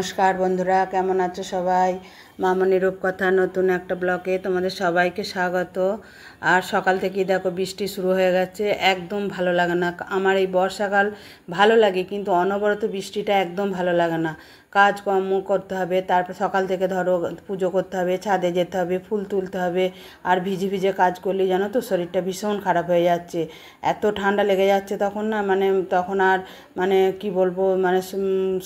নমস্কার বন্ধুরা, কেমন আছো সবাই? মামনি রূপকথা নতুন একটা ব্লগে তোমাদের সবাইকে স্বাগত। আর সকাল থেকেই দেখো বৃষ্টি শুরু হয়ে গেছে, একদম ভালো লাগে না। আমার এই বর্ষাকাল ভালো লাগে, কিন্তু অনবরত বৃষ্টিটা একদম ভালো লাগে না। কাজকর্ম করতে হবে, তারপর সকাল থেকে ধরো পুজো করতে হবে, ছাদে যেতে হবে, ফুল তুলতে হবে। আর ভিজে ভিজে কাজ করলে জানো তো শরীরটা ভীষণ খারাপ হয়ে যাচ্ছে। এত ঠান্ডা লেগে যাচ্ছে তখন না, তখন আর কি বলবো,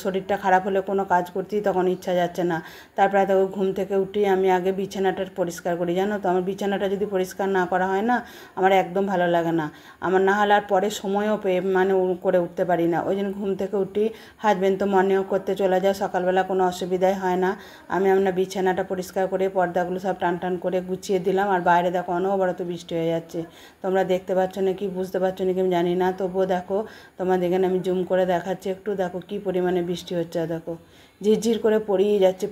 শরীরটা খারাপ হলে কোনো কাজ করতেই তখন ইচ্ছা যাচ্ছে না। তারপরে দেখো ঘুম থেকে উঠে আমি আগে বিছানাটা পরিষ্কার করি, জানো তো। আমার বিছানাটা যদি পরিষ্কার না করা হয় না, আমার একদম ভালো লাগে না। আমার না হলে আর পরে সময়ও পেয়ে করে উঠতে পারি না। ওই জন্য ঘুম থেকে উঠি, হাজবেন্ড তো মর্নিং ওয়াক করতে চলে যায়, সকালবেলা কোনো অসুবিধাই হয় না। আমি আপনার বিছানাটা পরিষ্কার করে পর্দাগুলো সব টান টান করে গুছিয়ে দিলাম। আর বাইরে দেখো অনবরত বৃষ্টি হয়ে যাচ্ছে। তোমরা দেখতে পাচ্ছ না কি বুঝতে পারছো নাকি আমি জানি না, তবুও দেখো তোমাদের এখানে আমি জুম করে দেখাচ্ছি একটু। দেখো কি পরিমাণে বৃষ্টি হচ্ছে, দেখো ঝিরঝির করে পড়িয়ে যাচ্ছে।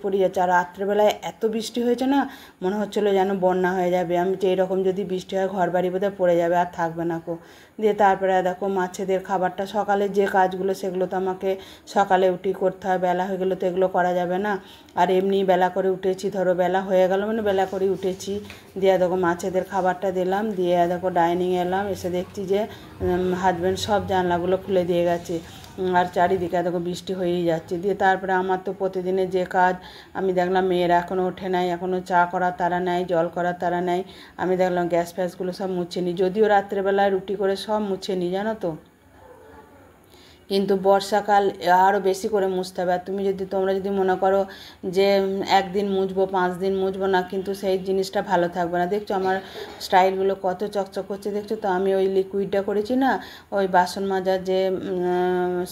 আর রাত্রেবেলায় এত বৃষ্টি হয়েছে না, মনে হচ্ছিলো যেন বন্যা হয়ে যাবে। আমি যে এরকম যদি বৃষ্টি হয় ঘর বাড়ি বোধহয় পড়ে যাবে, আর থাকবে না কো। দিয়ে তারপরে দেখো মাছেদের খাবারটা, সকালে যে কাজগুলো সেগুলো তো আমাকে সকালে উঠি করতে হয়। বেলা হয়ে গেলে তো এগুলো করা যাবে না। আর এমনি বেলা করে উঠেছি, ধরো বেলা হয়ে গেল বেলা করে উঠেছি। দিয়ে দেখো মাছেদের খাবারটা দিলাম, দিয়ে দেখো ডাইনিংয়ে এলাম, এসে দেখছি যে হাজব্যান্ড সব জানলাগুলো খুলে দিয়ে গেছে। আর চারিদিকে দেখো বৃষ্টি হয়েই যাচ্ছে। দিয়ে তারপরে আমার তো প্রতিদিনের যে কাজ, আমি দেখলাম মেয়েরা এখনও ওঠে নাই, এখনও চা করার তারা নেয়, জল করার তারা নেয়। আমি দেখলাম গ্যাস ফ্যাসগুলো সব মুছে নিই, যদিও রাত্রেবেলায় রুটি করে সব মুছে নিই, জানো তো। কিন্তু বর্ষাকাল আরও বেশি করে মুছতে হবে। আর তোমরা যদি মনে করো যে একদিন মুছবো 5 দিন মুছবো না, কিন্তু সেই জিনিসটা ভালো থাকবে না। দেখছো আমার স্টাইলগুলো কত চকচক করছে, দেখছো তো। আমি ওই লিকুইডটা করেছি না, ওই বাসন মাজার যে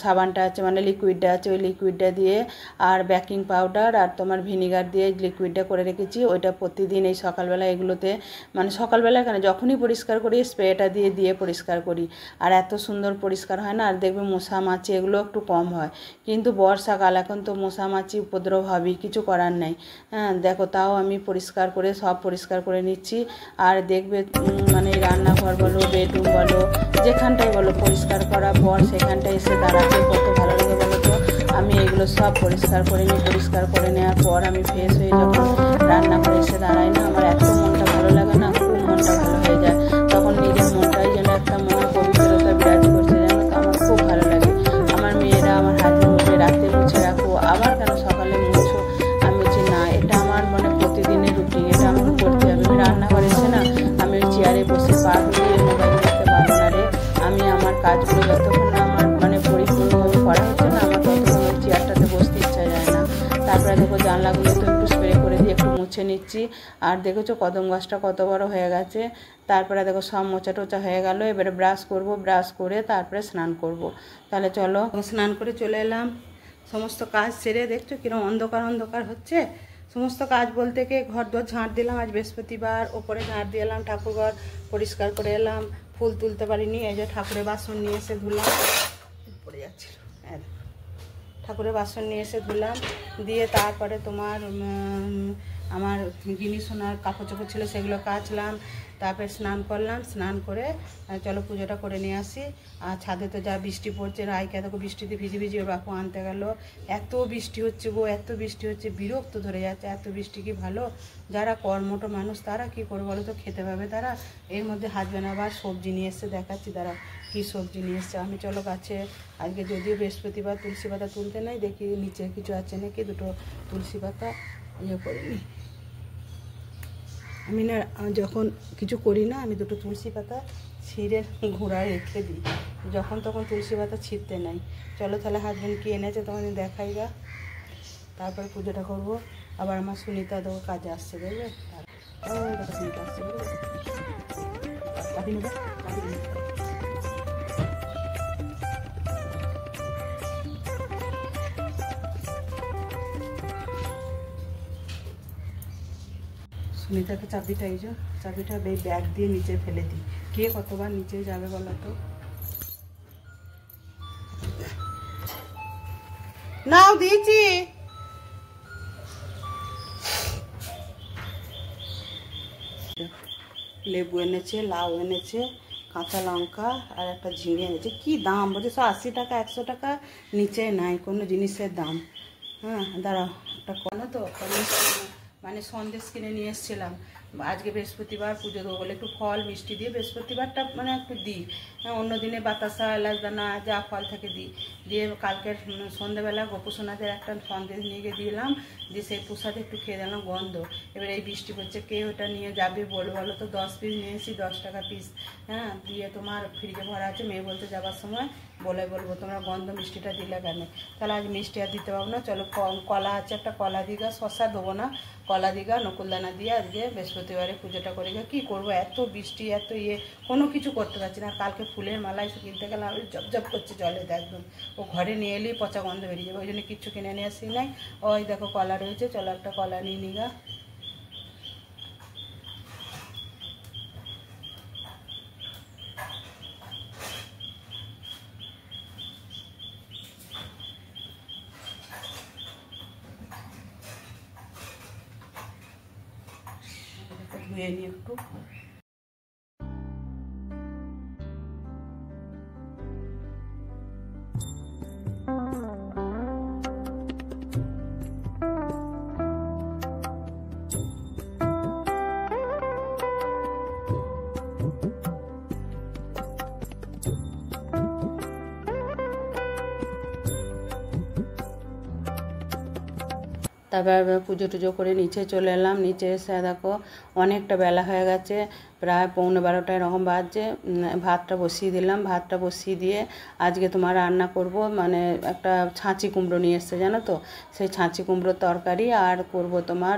সাবানটা আছে, লিকুইডটা আছে, ওই লিকুইডটা দিয়ে আর বেকিং পাউডার আর তোমার ভিনিগার দিয়ে লিকুইডটা করে রেখেছি। ওইটা প্রতিদিন এই সকালবেলা এগুলোতে, সকালবেলা কেন, যখনই পরিষ্কার করি স্প্রেটা দিয়ে পরিষ্কার করি। আর এত সুন্দর পরিষ্কার হয় না। আর দেখবে মশা মাছি এগুলো একটু কম হয়। কিন্তু বর্ষাকাল, এখন তো মশা মাছি উপদ্রব হবেই, কিছু করার নেই। হ্যাঁ দেখো, তাও আমি পরিষ্কার করে সব পরিষ্কার করে নিচ্ছি। আর দেখবে রান্নাঘর বলো, বেডরুম বলো, যেখানটায় বলো, পরিষ্কার করার পর সেখানটায় এসে দাঁড়াতে কত ভালো লাগে বলো তো। আমি এগুলো সব পরিষ্কার করে নিই। পরিষ্কার করে নেওয়ার পর আমি ফ্রেশ হয়ে যখন রান্নাঘরে এসে দাঁড়াই না, আমার এত মনটা ভালো লাগে না, খুব মনটা ভালো হয়ে যায়। তখন নিজের মনটাই যেন একটা মনে পবিত্রতা বিরাজ করছে, জানো তো। আমার খুব ভালো লাগে। আমার মেয়েরা, আমার হাজবেন্ড উঠে রাতে মুছে রাখো, আবার কেন সকালে মুছো। আমি বলছি না, এটা আমার প্রতিদিনের রুটিন, এটা আমাকে করতে হবে। আমি রান্নাঘরে এসে না, আমি ওই চেয়ারে বসে পা দিয়ে মোবাইল দেখতে পারবো না রে। আমি আমার কাজগুলো যতক্ষণ না আমার পরিপূর্ণভাবে করা হচ্ছে না, আমার ততক্ষণ ওই চেয়ারটাতে বসতে ইচ্ছা যায় না। তারপরে দেখো জানলাগুলো তো একটু স্প্রে করে দিয়ে একটু মুছে নিচ্ছি। আর দেখেছো কদম গাছটা কত বড় হয়ে গেছে। তারপরে দেখো সব মোচা টোচা হয়ে গেল। এবারে ব্রাশ করব, ব্রাশ করে তারপরে স্নান করব। তাহলে চলো, স্নান করে চলে এলাম। সমস্ত কাজ সেরে দেখছো কিরকম অন্ধকার অন্ধকার হচ্ছে। সমস্ত কাজ বলতে কি, ঘর দোর ঝাঁট দিলাম, আজ বৃহস্পতিবার, ওপরে ঝাঁট দিয়ে এলাম, ঠাকুরঘর পরিষ্কার করে এলাম। ফুল তুলতে পারিনি, এই যে ঠাকুরের বাসন নিয়ে এসে ধুলাম, পড়ে যাচ্ছিল। ঠাকুরের বাসন নিয়ে এসে ধুলাম। দিয়ে তারপরে তোমার আমার গিনি সোনার কাপড় চোপড় ছিল, সেগুলো কাচলাম। তারপরে স্নান করলাম, স্নান করে চলো পুজোটা করে নিয়ে আসি। আর ছাদে তো যা বৃষ্টি পড়ছে, রায়কে দেখো বৃষ্টিতে ভিজে ভিজে ওর বাপু আনতে গেল। এত বৃষ্টি হচ্ছে গো, এত বৃষ্টি হচ্ছে, বিরক্ত ধরে যাচ্ছে। এত বৃষ্টি কি ভালো? যারা কর্মঠ মানুষ তারা কি করবে বলো তো, খেতে পাবে তারা। এর মধ্যে হাজবেন্ড আবার সবজি নিয়ে এসছে, দেখাচ্ছি তারা কী সবজি নিয়ে এসছে। আমি চলো গাছে আজকে যদিও বৃহস্পতিবার তুলসী পাতা তুলতে নাই, দেখি নিচে কিছু আছে নাকি, দুটো তুলসী পাতা করে নিই। আমি না যখন কিছু করি না, আমি দুটো তুলসী পাতা ছিঁড়ে ঘোড়ায় রেখে দিই, যখন তখন তুলসী পাতা ছিঁড়তে নাই। চলো তাহলে হাজবেন্ড কি এনেছে তোমাদের দেখাই গা, তারপরে পুজোটা করবো। আবার আমার সুনিতা দেখো কাজে আসছে, দেখবে সুনিতা আসছে, সুনিতাকে চাবিটা, এই যে চাবিটা ব্যাগ দিয়ে নিচে ফেলে দিই। কে কতবার নিচে যাবে বলো তো। নাও দিয়েছি। লেবু এনেছে, লাউ এনেছে, কাঁচা লঙ্কা আর একটা ঝিঙে এনেছে। কি দাম বলছে, 80 টাকা 100 টাকা নিচে নাই কোনো জিনিসের দাম। হ্যাঁ দাঁড়াও, একটা কোনো তো মানে সন্দেশ কিনে নিয়ে এসেছিলাম। আজকে বৃহস্পতিবার পুজো দেবো বলে একটু ফল মিষ্টি দিয়ে বৃহস্পতিবারটা মানে একটু দিই, অন্য দিনে বাতাসা এলাচদানা যা ফল থেকে দিই। দিয়ে কালকের সন্ধ্যেবেলা গোপুসোনাদের একটা সন্দেশ নিয়ে গিয়ে দিলাম, দিয়ে সেই প্রসাদ একটু খেয়ে দিলাম, গন্ধ। এবার এই বৃষ্টি পড়ছে, কে ওটা নিয়ে যাবে বলো তো? 10 পিস নিয়ে এসেছি, 10 টাকা পিস। হ্যাঁ, দিয়ে তোমার ফ্রিজে ভরা আছে, মেয়ে বলতে যাবার সময় বলবো তোমরা গন্ধ মিষ্টিটা দিলে কেন? তাহলে আজ মিষ্টি আর দিতে পারবো না, চলো কলা আছে একটা কলা দিঘা, শশা দেবো না, কলা দিঘা নকুলদানা দিয়ে আজকে বৃহস্পতিবারে পুজোটা করে গিয়ে কী করবো, এত বৃষ্টি এত কোনো কিছু করতে পারছি না। কালকে ফুলের মালা এসে কিনতে গেলাম, আমি জব করছে জলেতে একদম, ও ঘরে নিয়ে এলেই পচা গন্ধ বেরিয়ে যাবে, ওই জন্য কিচ্ছু কিনে নিয়ে আসি নাই। ওই দেখো কলা রয়েছে, চলো একটা কলা নিয়ে নিগা। ধুয়ে নিই একটু। তারপর পুজো টুজো করে নিচে চলে এলাম। নিচে এসে দেখো অনেকটা বেলা হয়ে গেছে, প্রায় 11:15 এরকম বাজছে। ভাতটা বসিয়ে দিলাম, ভাতটা বসিয়ে দিয়ে আজকে তোমার রান্না করব, মানে একটা ছাঁচি কুমড়ো নিয়ে এসছে জানো তো, সেই ছাঁচি কুমড়োর তরকারি। আর করব তোমার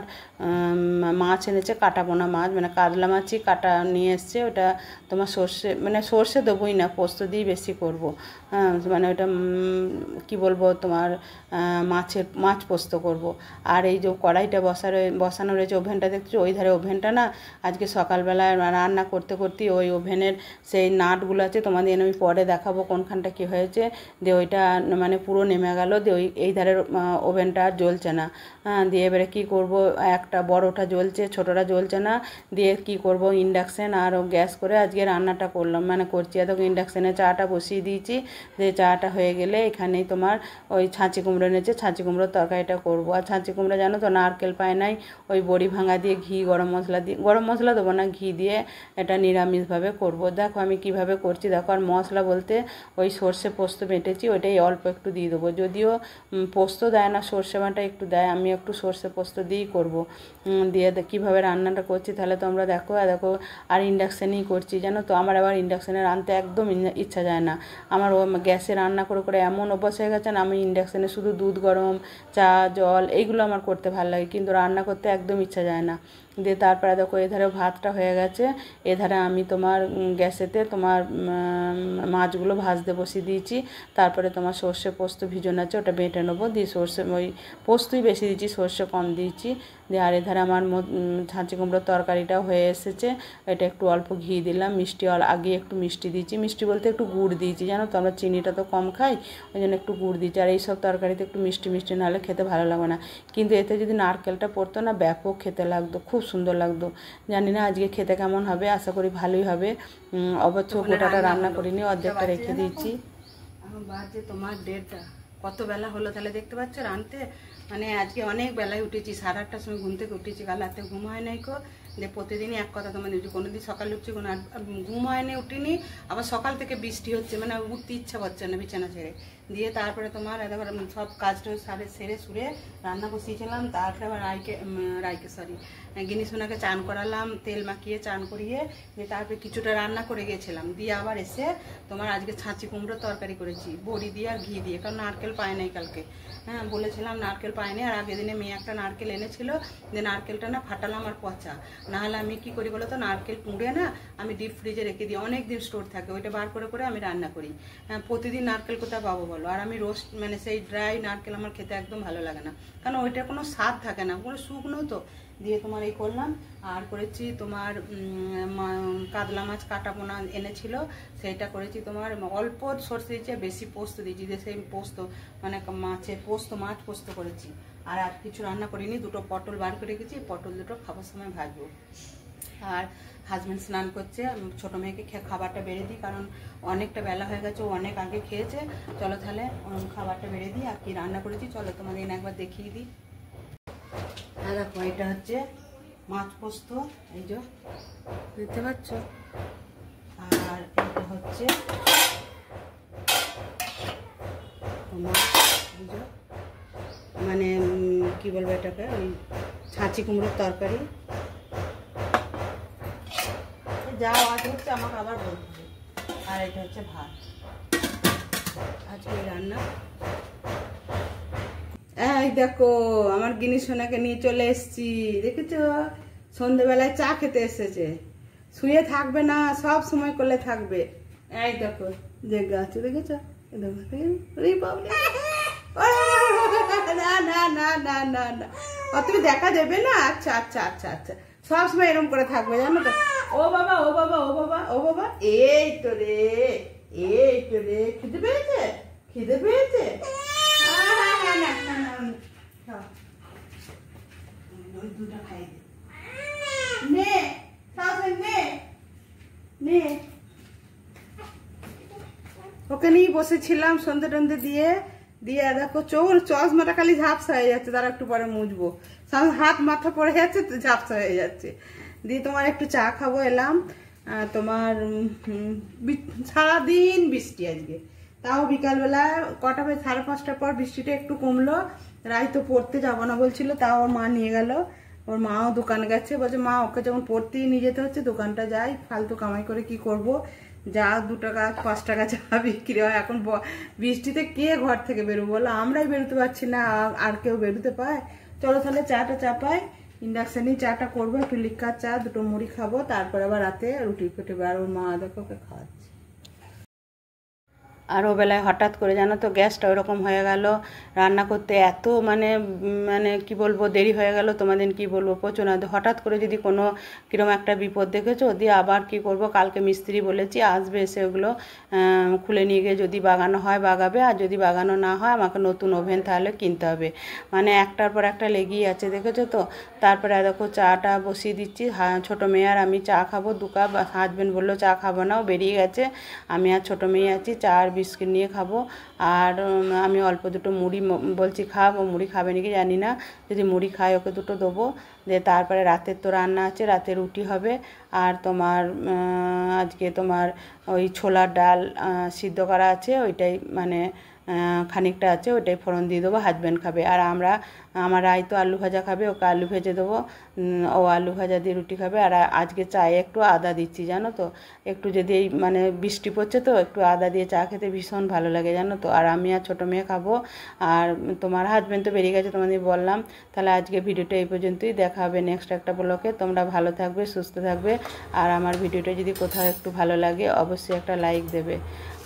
মাছ এনেছে, কাটা পোনা মাছ, মানে কাতলা মাছই কাটা নিয়ে এসছে, ওটা তোমার সর্ষে, মানে সর্ষে দেবোই না, পোস্ত দিয়ে বেশি করব। হ্যাঁ, মানে ওটা কি বলবো তোমার মাছ পোস্ত করব। আর এই যে কড়াইটা বসানো রয়েছে, ওভেনটা দেখছো ওই ধারে, ওভেনটা না আজকে সকালবেলায় রান্না করতে করতে ওই ওভেনের সেই নাটগুলো আছে, তোমাদের আমি পরে দেখাবো কোনখানটা কী হয়েছে, দিয়ে ওইটা মানে পুরো নেমে গেল, দিয়ে এই ধারের ওভেনটা আর জ্বলছে না। হ্যাঁ, দিয়ে এবারে কী করব, একটা বড়টা জ্বলছে, ছোটোটা জ্বলছে না, দিয়ে কি করব ইন্ডাকশান আর গ্যাস করে আজকে রান্নাটা করলাম, মানে করছি। এত ইন্ডাকশানে চাটা বসিয়ে দিয়েছি, দিয়ে চাটা হয়ে গেলে এখানেই তোমার ওই ছাঁচি কুমড়ো এনেছে, ছাঁচি কুমড়োর তরকারিটা করব। আর ছাঁচি কুমড়ো জানো তো নারকেল পায় নাই, ওই বড়ি ভাঙা দিয়ে ঘি গরম মশলা দেবো না, ঘি দিয়ে এটা নিরামিষভাবে করব। দেখো আমি কিভাবে করছি দেখো। আর মশলা বলতে ওই সর্ষে পোস্ত বেটেছি, ওইটাই অল্প একটু দিয়ে দেবো, যদিও পোস্ত দেয় না, সর্ষে বাটা একটু দেয়, আমি একটু সর্ষে পোস্ত দিয়েই করব। দিয়ে কীভাবে রান্নাটা করছি তাহলে তোমরা দেখো। দেখো আর ইন্ডাকশানেই করছি জানো তো, আমার আবার ইন্ডাকশানে রাঁধতে একদম ইচ্ছা যায় না। আমার গ্যাসে রান্না করে করে এমন অভ্যাস হয়ে গেছে না, আমি ইন্ডাকশানে শুধু দুধ গরম, চা জল এইগুলো আমার করতে ভালো লাগে, কিন্তু রান্না করতে একদম ইচ্ছা যায় না। দিয়ে তারপরে দেখো এধারে ভাতটা হয়ে গেছে, এধারে আমি তোমার গ্যাসেতে তোমার মাছগুলো ভাজতে বসিয়ে দিয়েছি। তারপরে তোমার সর্ষে পোস্ত ভিজনো আছে, ওটা বেটে নেবো, দিয়ে সর্ষে ওই পোস্তই বেশি দিয়েছি, সর্ষে কম দিয়েছি। দিয়ে আর এধারে আমার ছাঁচি কুমড়োর তরকারিটাও হয়ে এসেছে, এটা একটু অল্প ঘি দিলাম, মিষ্টি আগে একটু মিষ্টি দিয়েছি, মিষ্টি বলতে একটু গুড় দিয়েছি জানো তো, আমরা চিনিটা তো কম খাই, ওই জন্য একটু গুড় দিয়েছি। আর এইসব তরকারিতে একটু মিষ্টি মিষ্টি নাহলে খেতে ভালো লাগবে না, কিন্তু এতে যদি নারকেলটা পড়তো না ব্যাপক খেতে লাগতো, খুব সুন্দর লাগতো। জানি না আজকে খেতে কেমন হবে, আশা করি ভালোই হবে। অবশ্য গোটাটা রান্না করিনি, অর্ধেকটা রেখে দিয়েছি। এখন বাজে তোমার 1:30, কত বেলা হলো তাহলে দেখতে পাচ্ছ রাঁধতে। মানে আজকে অনেক বেলায় উঠেছি, 8:30টার সময় ঘুম থেকে উঠেছি, কাল রাতে ঘুম হয় নাই কো। যে প্রতিদিনই এক কথা তোমার দিচ্ছি, কোনো দিন সকালে উঠছি, কোনো ঘুম হয়নি, উঠিনি, আবার সকাল থেকে বৃষ্টি হচ্ছে, মানে উঠতে ইচ্ছা করছে না বিছানা ছেড়ে। দিয়ে তারপরে তোমার দেখো সব কাজটা সেরে সুরে রান্না বসিয়েছিলাম। তারপরে আবার রায়কে গিনি সোনাকে চান করালাম, তেল মাখিয়ে চান করিয়ে, দিয়ে তারপরে কিছুটা রান্না করে গিয়েছিলাম। দিয়ে আবার এসে তোমার আজকে ছাঁচি কুমড়োর তরকারি করেছি, বড়ি দিয়ে আর ঘি দিয়ে, কারণ নারকেল পায় নাই কালকে। হ্যাঁ বলেছিলাম নারকেল পায়নি, আর আগের দিনে মেয়ে একটা নারকেল এনেছিল, যে নারকেলটা না ফাটালাম আর পচা। নাহলে আমি কি করি বলো তো, নারকেল পুড়ে না আমি ডিপ ফ্রিজে রেখে দিই, অনেক দিন স্টোর থাকে, ওইটা বার করে করে আমি রান্না করি। হ্যাঁ, প্রতিদিন নারকেল কোথায় পাবো বলো? আর আমি রোস্ট মানে সেই ড্রাই নারকেল আমার খেতে একদম ভালো লাগে না, কারণ ওইটার কোনো স্বাদ থাকে না, পুরো শুকনো তো। দিয়ে তোমার এই করলাম, আর করেছি তোমার কাতলা মাছ কাটা পোনা এনেছিল, সেইটা করেছি তোমার অল্প সর্ষে দিয়েছি, বেশি পোস্ত দিয়েছি, যে সেই পোস্ত মানে মাছের পোস্ত, মাছ পোস্ত করেছি। আর কিছু রান্না করিনি, দুটো পটল বার করে রেখেছি, পটল দুটো খাবার সময় ভাজবো। আর হাজব্যান্ড স্নান করছে, ছোটো মেয়েকে খাবারটা বেড়ে দিই, কারণ অনেকটা বেলা হয়ে গেছে, ও অনেক আগে খেয়েছে। চলো তাহলে খাবারটা বেড়ে দিই। আর কি রান্না করেছি চলো তোমাদের একবার দেখিয়ে দিই। আর দেখো এটা হচ্ছে মাছ পোস্ত, এই যে দেখতে পাচ্ছ। আর এটা হচ্ছে মানে কি বলবো এটাকে, ওই ছাঁচি কুমড়োর তরকারি। যা আওয়াজ হচ্ছে আমাকে আবার বলতে হবে। আর এটা হচ্ছে ভাত। আজকে রান্না। এই দেখো আমার গিনি সোনাকে নিয়ে চলে এসছি, দেখেছো? সন্ধ্যেবেলায় চা খেতে এসেছে। শুয়ে থাকবে না, সব সময় করলে থাকবে। এই দেখো জেগে আছে, দেখেছো? না না না না না না, তুমি দেখা দেবে না। আচ্ছা আচ্ছা আচ্ছা আচ্ছা, সব সময় এরকম করে থাকবে জানো তো। ও বাবা ও বাবা ও বাবা ও বাবা, এই তো রে, এই তো রে। খিদে পেয়েছে, খিদে পেয়েছে। দুটা খাই নে, নে নে। ওকে নিয়ে বসেছিলাম সন্ধে টন্ধে দিয়ে দিয়ে দেখো চশমাটা খালি ঝাপসা হয়ে যাচ্ছে, তারা একটু পরে মুছবো। হাত মাথা পড়ে যাচ্ছে তো ঝাপসা হয়ে যাচ্ছে। দিয়ে তোমার একটু চা খাবো এলাম। তোমার সারাদিন বৃষ্টি আজকে, তাও বিকালবেলা কটা বাজে 5:30টার পর বৃষ্টিটা একটু কমলো। রাই তো পড়তে যাবো না বলছিল, তাও ওর মা নিয়ে গেল। ওর মাও দোকানে গেছে, বলছে মা ওকে যখন পড়তেই নিয়ে যেতে হচ্ছে, দোকানটা যাই, ফালতু কামাই করে কি করব। যা 2 টাকা 5 টাকা চা বিক্রি হয়। এখন বৃষ্টিতে কে ঘর থেকে বেরোবো বলো, আমরাই বেরোতে পারছি না, আর কেউ বেরোতে পায়? চলো তাহলে চাটা চাপাই, ইন্ডাকশানেই চাটা করবো, একটু লিকার চা, 2টো মুড়ি খাবো, তারপর আবার রাতে রুটি ফেটে। আর ওর মা দেখো ওকে খাওয়াচ্ছে। আর ও বেলায় হঠাৎ করে জানো তো গ্যাসটা ওরকম হয়ে গেল, রান্না করতে এত মানে মানে কি বলবো দেরি হয়ে গেল, তোমাদের কি বলবো প্রচুর। হঠাৎ করে যদি কোনো কীরকম একটা বিপদ দেখেছো, দিয়ে আবার কি করব, কালকে মিস্ত্রি বলেছি আসবে, এসে ওগুলো খুলে নিয়ে গিয়ে যদি বাগানো হয় বাগাবে, আর যদি বাগানো না হয় আমাকে নতুন ওভেন তাহলে কিনতে হবে। মানে একটার পর একটা লেগেই আছে, দেখেছো তো। তারপরে দেখো চাটা বসিয়ে দিচ্ছি, ছোটো মেয়ে আর আমি চা খাবো 2 কাপ। হাজব্যান্ড বললো চা খাবো না, ও বেরিয়ে গেছে। আমি আর ছোটো মেয়ে আছি, চা আর বিস্কিট নিয়ে খাবো। আর আমি অল্প 2টো মুড়ি বলছি খাবো, মুড়ি খাবে নাকি জানি না, যদি মুড়ি খায় ওকে 2টো দেবো। দিয়ে তারপরে রাতের তো রান্না আছে, রাতে রুটি হবে। আর তোমার আজকে তোমার ওই ছোলার ডাল সিদ্ধ করা আছে, ওইটাই মানে খানিকটা আছে, ওইটাই ফোড়ন দিয়ে দেবো, হাজব্যান্ড খাবে। আর আমার রাই তো আলু ভাজা খাবে, ওকে আলু ভেজে দেবো, ও আলু ভাজা দিয়ে রুটি খাবে। আর আজকে চায়ে একটু আদা দিচ্ছি জানো তো, একটু যদি এই মানে বৃষ্টি পড়ছে তো একটু আদা দিয়ে চা খেতে ভীষণ ভালো লাগে জানো তো। আর আমি আর ছোটো মেয়ে খাবো। আর তোমার হাজব্যান্ড তো বেরিয়ে গেছে, তোমাদের বললাম। তাহলে আজকে ভিডিওটা এই পর্যন্তই, দেখা হবে নেক্সট একটা ব্লগে। তোমরা ভালো থাকবে, সুস্থ থাকবে। আর আমার ভিডিওটা যদি কোথাও একটু ভালো লাগে অবশ্যই একটা লাইক দেবে।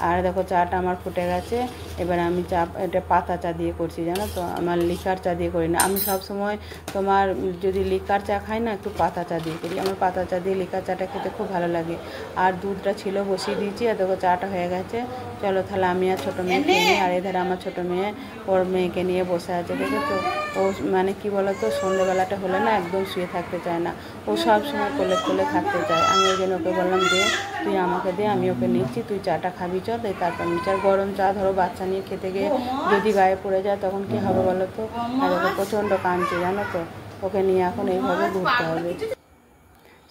আর দেখো চাটা আমার ফুটে গেছে, এবার আমি চা, এটা পাতা চা দিয়ে করছি জানো তো, আমার লিকার চা দিয়ে করি না। আমি সব সময় তোমার যদি লিকার চা খাই না, একটু পাতা চা দিয়ে করি। আমার পাতা চা দিয়ে লিকার চাটা খেতে খুব ভালো লাগে। আর দুধটা ছিল বসিয়ে দিয়েছি, আর দেখো চাটা হয়ে গেছে। চলো তাহলে আমি আর ছোটো মেয়েকে নিয়ে, আর এধারে আমার ছোটো মেয়ে ওর মেয়েকে নিয়ে বসে আছে, দেখেছো? ও মানে কি বলতো, সন্ধ্যেবেলাটা হলে না একদম শুয়ে থাকতে চায় না, ও সব সময় কোলে থাকতে চায়। আমি ওই জন্য ওকে বললাম যে তুই আমাকে দে, আমি ওকে নিচ্ছি, তুই চাটা খাবি চল। তারপর নিচ্ছি। আর গরম চা ধরো বাচ্চা নিয়ে খেতে গিয়ে যদি গায়ে পড়ে যায় তখন কি হবে বলো তো। আর ওকে প্রচণ্ড কাঁদছে জানো তো, ওকে নিয়ে এখন এইভাবে ঘুরতে হবে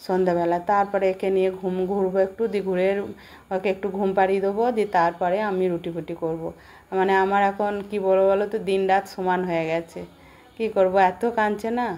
সন্ধ্যাবেলা। তারপরে একে নিয়ে ঘুরবো একটু, দিয়ে ঘুরে ওকে একটু ঘুম পাড়িয়ে দেবো, দিয়ে তারপরে আমি রুটি ফুটি করবো। মানে আমার এখন কি বলবো বলো তো, দিন রাত সমান হয়ে গেছে, কি করব, এত কাঁদছে না।